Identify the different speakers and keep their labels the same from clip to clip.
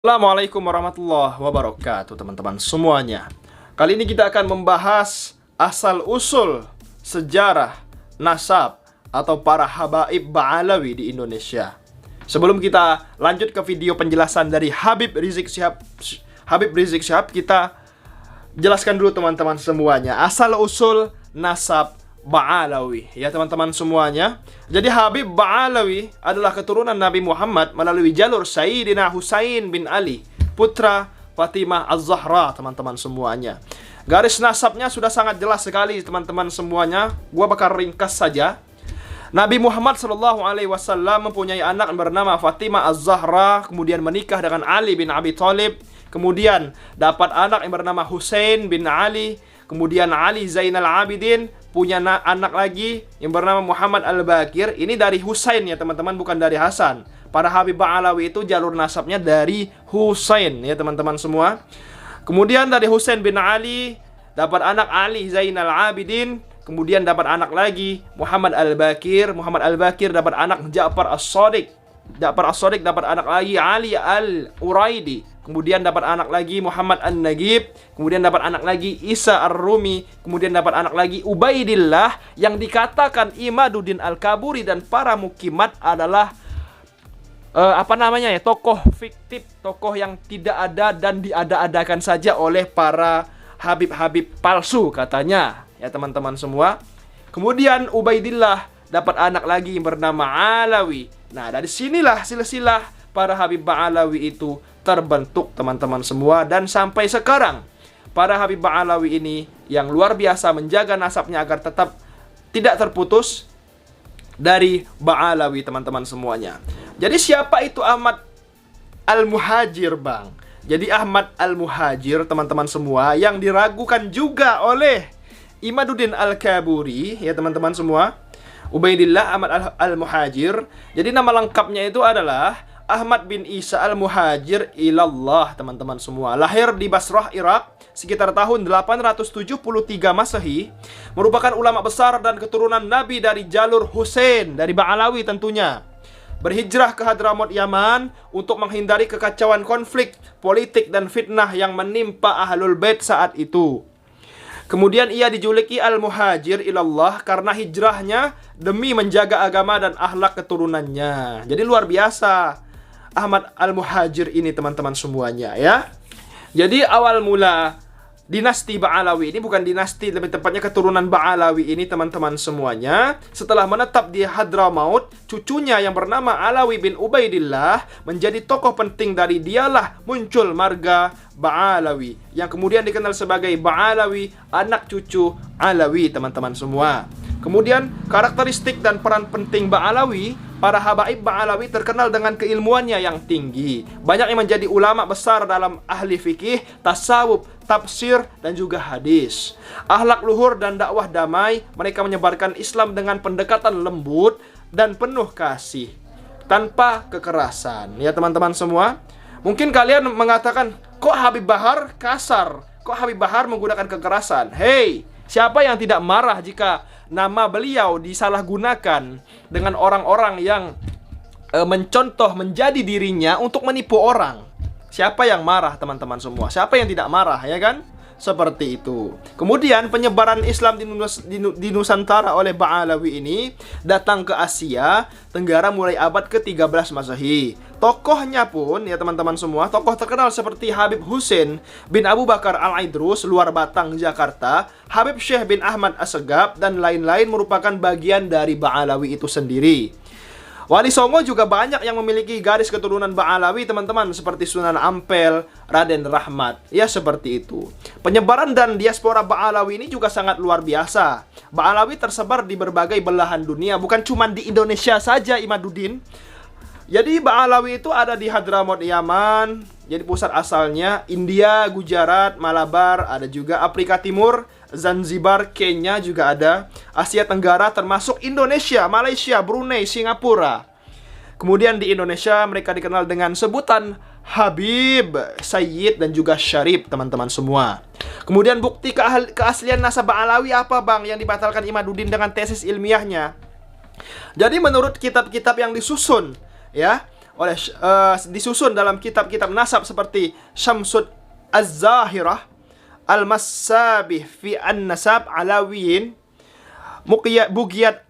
Speaker 1: Assalamualaikum warahmatullahi wabarakatuh, teman-teman semuanya. Kali ini kita akan membahas asal-usul sejarah, nasab, atau para habaib Ba'alawi di Indonesia. Sebelum kita lanjut ke video penjelasan dari Habib Rizik Syihab, kita jelaskan dulu teman-teman semuanya asal-usul nasab Ba'alawi, ya teman-teman semuanya. Jadi Habib Ba'alawi adalah keturunan Nabi Muhammad melalui jalur Sayyidina Husain bin Ali, putra Fatimah Az-Zahra, teman-teman semuanya. Garis nasabnya sudah sangat jelas sekali teman-teman semuanya. Gua bakal ringkas saja. Nabi Muhammad SAW mempunyai anak bernama Fatimah Az-Zahra, kemudian menikah dengan Ali bin Abi Thalib, kemudian dapat anak yang bernama Husain bin Ali, kemudian Ali Zainal Abidin punya anak lagi yang bernama Muhammad Al-Baqir. Ini dari Husain ya teman-teman, bukan dari Hasan. Para Habib Ba'alawi itu jalur nasabnya dari Husain ya teman-teman semua. Kemudian dari Husain bin Ali dapat anak Ali Zainal Abidin, kemudian dapat anak lagi Muhammad Al-Baqir. Muhammad Al-Baqir dapat anak Ja'far As-Shadiq. Ja'far As-Shadiq dapat anak lagi Ali Al-Uraidi. Kemudian dapat anak lagi Muhammad An-Nagib. Kemudian dapat anak lagi Isa Ar-Rumi. Kemudian dapat anak lagi Ubaidillah, yang dikatakan Imaduddin Al-Kaburi dan para mukimat adalah tokoh fiktif, tokoh yang tidak ada dan diada-adakan saja oleh para habib-habib palsu katanya ya teman-teman semua. Kemudian Ubaidillah dapat anak lagi yang bernama Alawi. Nah, dari sinilah silsilah para Habib Ba'alawi itu terbentuk teman-teman semua. Dan sampai sekarang para Habib Ba'alawi ini yang luar biasa menjaga nasabnya agar tetap tidak terputus dari Ba'alawi teman-teman semuanya. Jadi siapa itu Ahmad Al-Muhajir, Bang? Jadi Ahmad Al-Muhajir teman-teman semua yang diragukan juga oleh Imaduddin Al-Kaburi ya teman-teman semua. Ubaidillah Ahmad Al-Muhajir. Jadi nama lengkapnya itu adalah Ahmad bin Isa Al-Muhajir ilallah teman-teman semua. Lahir di Basrah, Irak sekitar tahun 873 Masehi. Merupakan ulama besar dan keturunan Nabi dari jalur Husain, dari Ba'alawi tentunya. Berhijrah ke Hadramaut, Yaman untuk menghindari kekacauan konflik politik dan fitnah yang menimpa Ahlul Bait saat itu. Kemudian ia dijuluki Al-Muhajir ilallah karena hijrahnya demi menjaga agama dan akhlak keturunannya. Jadi luar biasa Ahmad Al-Muhajir ini teman-teman semuanya ya. Jadi awal mula dinasti Ba'alawi ini, bukan dinasti, lebih tepatnya keturunan Ba'alawi ini teman-teman semuanya, setelah menetap di Hadramaut, cucunya yang bernama Alawi bin Ubaidillah menjadi tokoh penting. Dari dialah muncul marga Ba'alawi yang kemudian dikenal sebagai Ba'alawi, anak cucu Alawi teman-teman semua. Kemudian karakteristik dan peran penting Ba'alawi, para habaib Ba'alawi terkenal dengan keilmuannya yang tinggi. Banyak yang menjadi ulama besar dalam ahli fikih, tasawuf, tafsir, dan juga hadis. Akhlak luhur dan dakwah damai, mereka menyebarkan Islam dengan pendekatan lembut dan penuh kasih, tanpa kekerasan. Ya teman-teman semua, mungkin kalian mengatakan, kok Habib Bahar kasar? Kok Habib Bahar menggunakan kekerasan? Hey, siapa yang tidak marah jika nama beliau disalahgunakan dengan orang-orang yang mencontoh menjadi dirinya untuk menipu orang? Siapa yang marah teman-teman semua? Siapa yang tidak marah, ya kan? Seperti itu. Kemudian penyebaran Islam di Nusantara oleh Ba'alawi ini datang ke Asia Tenggara mulai abad ke-13 Masehi. Tokohnya pun ya teman-teman semua, tokoh terkenal seperti Habib Husain bin Abu Bakar Al-Aidrus, Luar Batang, Jakarta, Habib Syekh bin Ahmad Assegaf, dan lain-lain merupakan bagian dari Ba'alawi itu sendiri. Wali Songo juga banyak yang memiliki garis keturunan Ba'alawi teman-teman, seperti Sunan Ampel, Raden Rahmat. Ya seperti itu. Penyebaran dan diaspora Ba'alawi ini juga sangat luar biasa. Ba'alawi tersebar di berbagai belahan dunia, bukan cuma di Indonesia saja Imaduddin. Jadi Ba'alawi itu ada di Hadramaut, Yaman. Jadi pusat asalnya India, Gujarat, Malabar, ada juga Afrika Timur, Zanzibar, Kenya juga ada. Asia Tenggara termasuk Indonesia, Malaysia, Brunei, Singapura. Kemudian di Indonesia mereka dikenal dengan sebutan Habib, Sayyid, dan juga Syarif teman-teman semua. Kemudian bukti keaslian nasab Ba'alawi apa, Bang, yang dibatalkan Imaduddin dengan tesis ilmiahnya? Jadi menurut kitab-kitab yang disusun ya disusun dalam kitab-kitab nasab seperti Syamsud Az-Zahirah, Al-Masabih fi An-Nasab Alawiyin, Bugiyat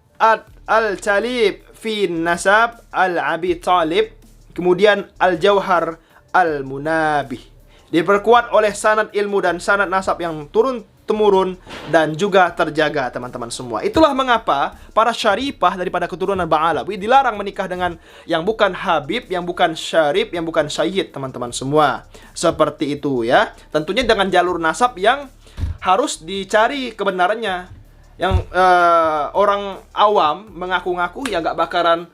Speaker 1: Al-Talib fi Nasab Al-Abi Talib, kemudian Al-Jauhar Al-Munabih. Diperkuat oleh sanad ilmu dan sanad nasab yang turun-temurun dan juga terjaga, teman-teman semua. Itulah mengapa para syarifah daripada keturunan Ba'alawi dilarang menikah dengan yang bukan Habib, yang bukan Syarif, yang bukan Sayyid, teman-teman semua. Seperti itu ya. Tentunya dengan jalur nasab yang harus dicari kebenarannya. Yang orang awam mengaku-ngaku ya gak bakalan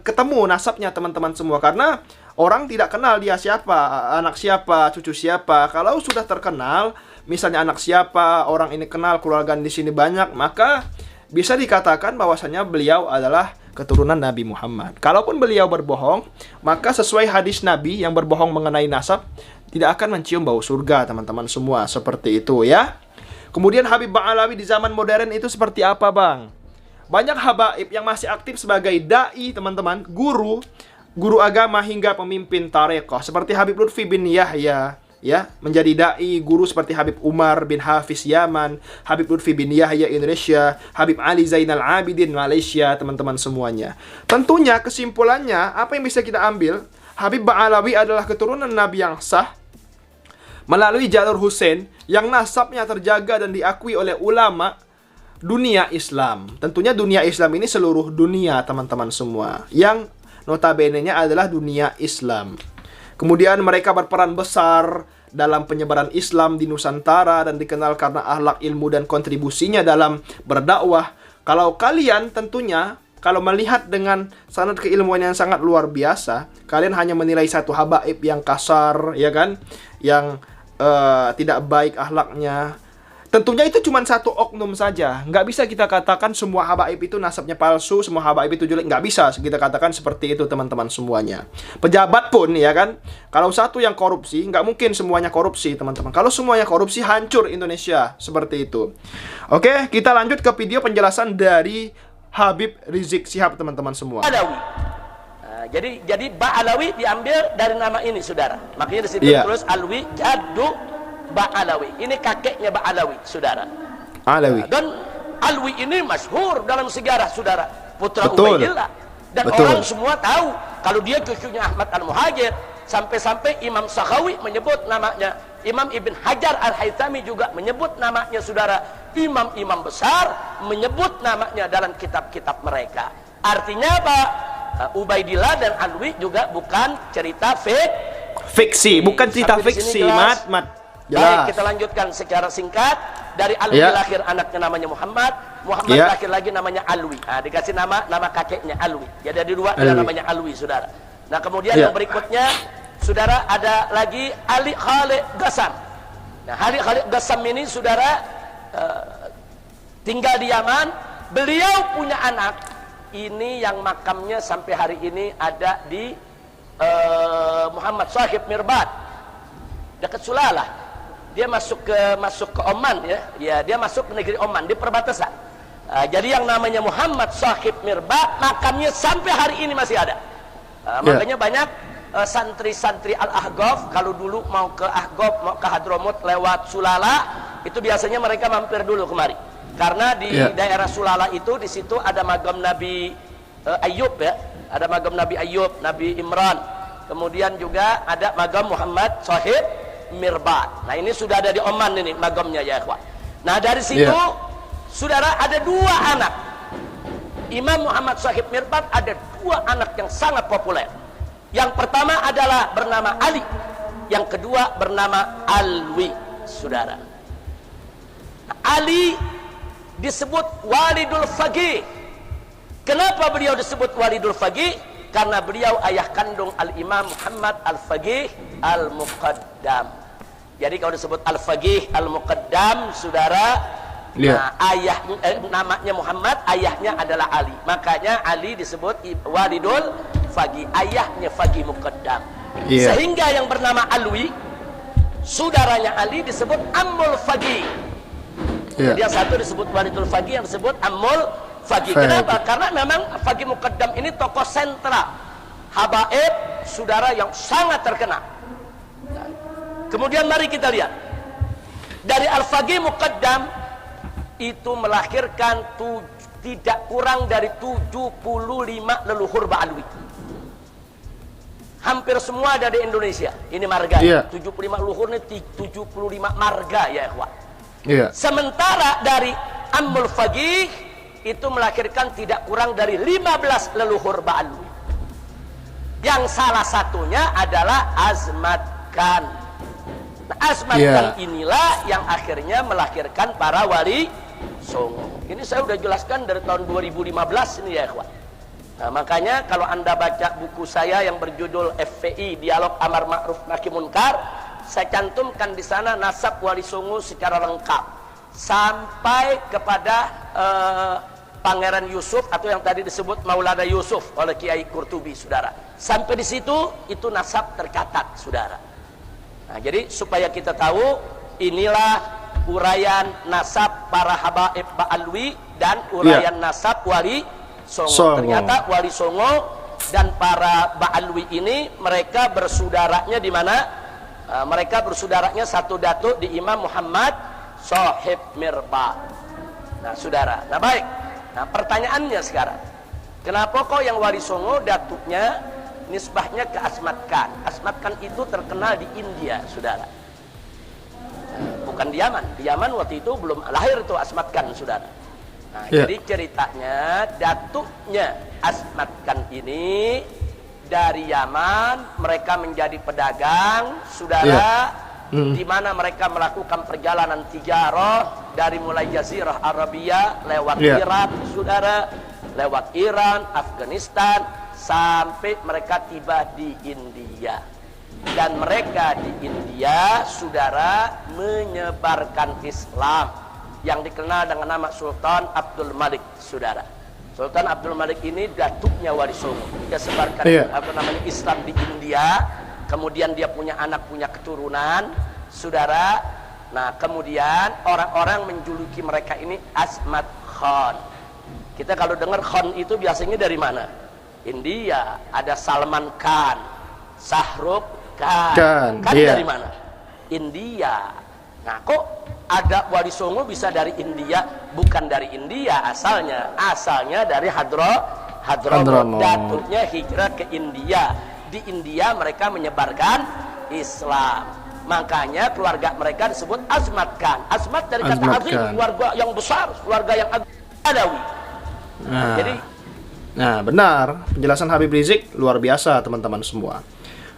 Speaker 1: ketemu nasabnya, teman-teman semua, karena orang tidak kenal dia siapa, anak siapa, cucu siapa. Kalau sudah terkenal, misalnya anak siapa, orang ini kenal, keluarga di sini banyak, maka bisa dikatakan bahwasanya beliau adalah keturunan Nabi Muhammad. Kalaupun beliau berbohong, maka sesuai hadis Nabi yang berbohong mengenai nasab tidak akan mencium bau surga, teman-teman semua. Seperti itu ya. Kemudian Habib Ba'alawi di zaman modern itu seperti apa, Bang? Banyak habaib yang masih aktif sebagai dai, teman-teman, guru agama hingga pemimpin tarekat seperti Habib Lutfi bin Yahya ya, menjadi dai, guru seperti Habib Umar bin Hafiz Yaman, Habib Lutfi bin Yahya Indonesia, Habib Ali Zainal Abidin Malaysia, teman-teman semuanya. Tentunya kesimpulannya apa yang bisa kita ambil? Habib Ba'alawi adalah keturunan Nabi yang sah melalui jalur Husain yang nasabnya terjaga dan diakui oleh ulama dunia Islam. Tentunya dunia Islam ini seluruh dunia, teman-teman semua, yang notabene-nya adalah dunia Islam. Kemudian mereka berperan besar dalam penyebaran Islam di Nusantara dan dikenal karena akhlak, ilmu, dan kontribusinya dalam berdakwah. Kalau kalian tentunya, kalau melihat dengan sanad keilmuan yang sangat luar biasa, kalian hanya menilai satu habaib yang kasar, ya kan? Yang tidak baik akhlaknya. Tentunya itu cuma satu oknum saja. Nggak bisa kita katakan semua habaib itu nasabnya palsu, semua habaib itu jelek. Nggak bisa kita katakan seperti itu, teman-teman semuanya. Pejabat pun, ya kan, kalau satu yang korupsi, nggak mungkin semuanya korupsi, teman-teman. Kalau semuanya korupsi, hancur Indonesia. Seperti itu. Oke, kita lanjut ke video penjelasan dari Habib Rizik Syihab, teman-teman semua.
Speaker 2: Ba'alawi. Nah, jadi Ba'alawi diambil dari nama ini, saudara. Makanya disebut terus Alwi Jaddu Ba'alawi. Ini kakeknya Ba'alawi, saudara.
Speaker 1: Alawi.
Speaker 2: Dan Alwi ini masyhur dalam sejarah, saudara. Putra Ubaidillah. Dan orang semua tahu kalau dia cucunya Ahmad Al-Muhajir. Sampai-sampai Imam Sakhawi menyebut namanya. Imam Ibn Hajar Al-Haythami juga menyebut namanya, saudara. Imam-imam besar menyebut namanya dalam kitab-kitab mereka. Artinya apa? Ubaidillah dan Alwi juga bukan cerita
Speaker 1: fiksi. Bukan cerita fiksi, Mat.
Speaker 2: Baik, kita lanjutkan secara singkat. Dari Alwi lahir anaknya namanya Muhammad. Muhammad lahir lagi namanya Alwi. Nah, dikasih nama kakeknya Alwi. Jadi ada dua, ada namanya Alwi, saudara. Nah, kemudian yang berikutnya, saudara, ada lagi Ali Khalid Gassam. Nah, Ali Khalid Gassam ini, saudara, tinggal di Yaman. Beliau punya anak. Ini yang makamnya sampai hari ini ada di Muhammad Sahib Mirbad, dekat Sulalah. Dia masuk ke Oman, ya, dia masuk ke negeri Oman di perbatasan. Jadi yang namanya Muhammad Sahib Mirbad, makamnya sampai hari ini masih ada. Makanya banyak santri-santri Al-Ahqaf kalau dulu mau ke Ahqaf, mau ke Hadramut lewat Sulala, itu biasanya mereka mampir dulu kemari. Karena di daerah Sulala itu, di situ ada magam Nabi Ayub, ya. Ada magam Nabi Ayub, Nabi Imran. Kemudian juga ada magam Muhammad Sahib Mirbad. Nah, ini sudah ada di Oman ini magamnya, ya ikhwan. Nah, dari situ saudara ada dua anak. Imam Muhammad Sahib Mirbad ada dua anak yang sangat populer. Yang pertama adalah bernama Ali, yang kedua bernama Alwi, saudara. Ali disebut Walidul Faqih. Kenapa beliau disebut Walidul Faqih? Karena beliau ayah kandung Al-Imam Muhammad Al-Faqih Al-Muqaddam. Jadi kalau disebut Al-Faqih Al-Muqaddam, saudara, nah, namanya Muhammad, ayahnya adalah Ali. Makanya Ali disebut Walidul Faqih, ayahnya Faqih Muqaddam. Sehingga yang bernama Alwi, saudaranya Ali, disebut Ammul Faqih. Jadi yang satu disebut Walidul Faqih, yang disebut Ammul Fagi. Kenapa? Karena memang Fagi Muqaddam ini tokoh sentral habaib saudara yang sangat terkenal. Kemudian mari kita lihat dari Al-Fagi Muqaddam itu melahirkan tidak kurang dari 75 leluhur Ba'alwi. Hampir semua ada di Indonesia. Ini marga. 75 leluhur ini 75 marga ya ikhwan. Sementara dari Ammul Fagih itu melahirkan tidak kurang dari 15 leluhur Ba'alwi. Yang salah satunya adalah Azmat Khan. Nah, Azmat Khan inilah yang akhirnya melahirkan para wali Songo. Ini saya sudah jelaskan dari tahun 2015 ini ya ikhwan. Nah, makanya kalau Anda baca buku saya yang berjudul FPI Dialog Amar Ma'ruf Nahi Munkar, saya cantumkan di sana nasab wali Songo secara lengkap sampai kepada Pangeran Yusuf atau yang tadi disebut Maulana Yusuf oleh Kiai Qurtubi, saudara. Sampai di situ itu nasab tercatat, saudara. Nah, jadi supaya kita tahu inilah uraian nasab para habaib Ba'alwi dan uraian nasab wali Songo. Ternyata wali Songo dan para Ba'alwi ini mereka bersaudaranya di mana? Mereka bersaudaranya satu datuk di Imam Muhammad Shahib Mirbad. Nah, saudara. Nah, baik. Nah, pertanyaannya sekarang, kenapa kok yang wali Songo datuknya nisbahnya ke Asmat Khan? Asmat Khan itu terkenal di India, saudara. Bukan di Yaman. Di Yaman waktu itu belum lahir itu Asmat Khan, saudara. Nah, jadi ceritanya datuknya Asmat Khan ini dari Yaman, mereka menjadi pedagang, saudara, di mana mereka melakukan perjalanan tijarah dari mulai Jazirah Arabia lewat Irak, saudara, lewat Iran, Afghanistan, sampai mereka tiba di India. Dan mereka di India, saudara, menyebarkan Islam yang dikenal dengan nama Sultan Abdul Malik, saudara. Sultan Abdul Malik ini datuknya wali Songo. Dia sebarkan Islam di India. Kemudian dia punya anak, punya keturunan, saudara. Nah, kemudian orang-orang menjuluki mereka ini Asmat Khan. Kita kalau dengar Khan itu biasanya dari mana? India. Ada Salman Khan, Shahrukh Khan. Dari mana? India. Nah, kok ada wali Songo bisa dari India? Bukan dari India asalnya dari Hadramawt. Datuknya hijrah ke India. Di India mereka menyebarkan Islam. Makanya keluarga mereka disebut Azmat Khan. Azmat dari kata azim, keluarga yang besar, keluarga yang adawi.
Speaker 1: Nah, benar. Penjelasan Habib Rizik luar biasa, teman-teman semua.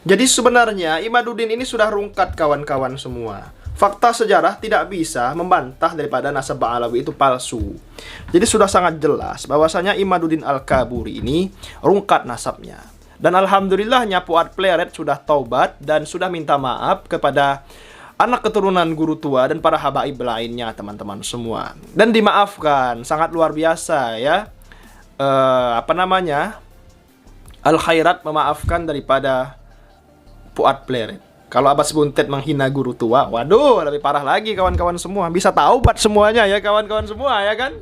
Speaker 1: Jadi sebenarnya Imaduddin ini sudah rungkat, kawan-kawan semua. Fakta sejarah tidak bisa membantah daripada nasab Ba'alawi itu palsu. Jadi sudah sangat jelas bahwasanya Imaduddin Al-Kaburi ini rungkat nasabnya. Dan alhamdulillahnya Fuad Pleret sudah taubat dan sudah minta maaf kepada anak keturunan guru tua dan para habaib lainnya, teman-teman semua. Dan dimaafkan, sangat luar biasa ya. Al-Khairat memaafkan daripada Fuad Pleret. Kalau Abbas Buntet menghina guru tua, waduh, lebih parah lagi, kawan-kawan semua. Bisa taubat semuanya ya, kawan-kawan semua ya kan,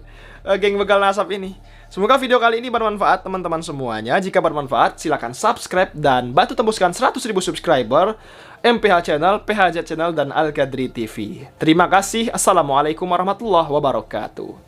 Speaker 1: geng begal nasab ini. Semoga video kali ini bermanfaat, teman-teman semuanya. Jika bermanfaat, silakan subscribe dan bantu tembuskan 100.000 subscriber MPH Channel, PHZ Channel, dan Al-Qadri TV. Terima kasih. Assalamualaikum warahmatullahi wabarakatuh.